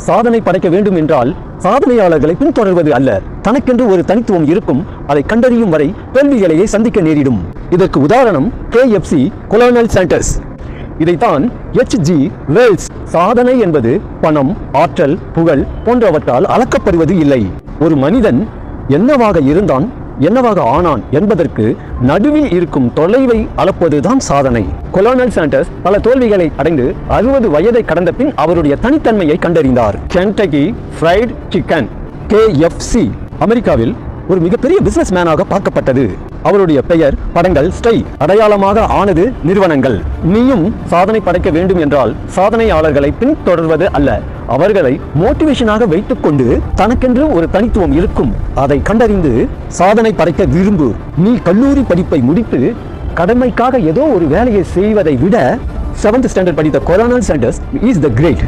சாதனை படைக்க வேண்டும் என்றால் சாதனையாளர்களை பின்தொடர்வது அல்ல, தனக்கென்று ஒரு தனித்துவம் இருக்கும், அதை கண்டறியும் வரை தோல்விகளையே சந்திக்க நேரிடும். இதற்கு உதாரணம் KFC கொலோனல் சாண்டர்ஸ். இதைத்தான் H.G. வெல்ஸ், சாதனை என்பது பணம், ஆற்றல், புகழ் போன்றவற்றால் அளக்கப்படுவது இல்லை. ஒரு மனிதன் என்னவாக இருந்தான், என்னவாக ஆனான் என்பதற்கு நடுவில் இருக்கும் தொலைவை அளப்பதுதான் சாதனை. கொலோனல் சாண்டர்ஸ் பல தோல்விகளை அடைந்து 60 வயதை கடந்த பின் அவருடைய தனித்தன்மையை கண்டறிந்தார். கென்டக்கி ஃப்ரைட் சிக்கன் KFC அமெரிக்காவில் ஒரு மிகப்பெரிய பிசினஸ் மேனாக பார்க்கப்பட்டது. அவருடைய பெயர், படங்கள், ஸ்டைல் அடையாளமாக ஆனது நிறுவனங்கள். நீயும் சாதனை படைக்க வேண்டும் என்றால் சாதனையாளர்களை பின்தொடர்வது அல்ல, அவர்களை மோட்டிவேஷனாக வைத்துக் கொண்டு தனக்கென்று ஒரு தனித்துவம் இருக்கும், அதை கண்டறிந்து சாதனை படைக்க விரும்பு. நீ கல்லூரி படிப்பை முடித்து கடமைக்காக ஏதோ ஒரு வேலையை செய்வதை விட 7th ஸ்டாண்டர்ட் படித்த colonel Sanders is the great.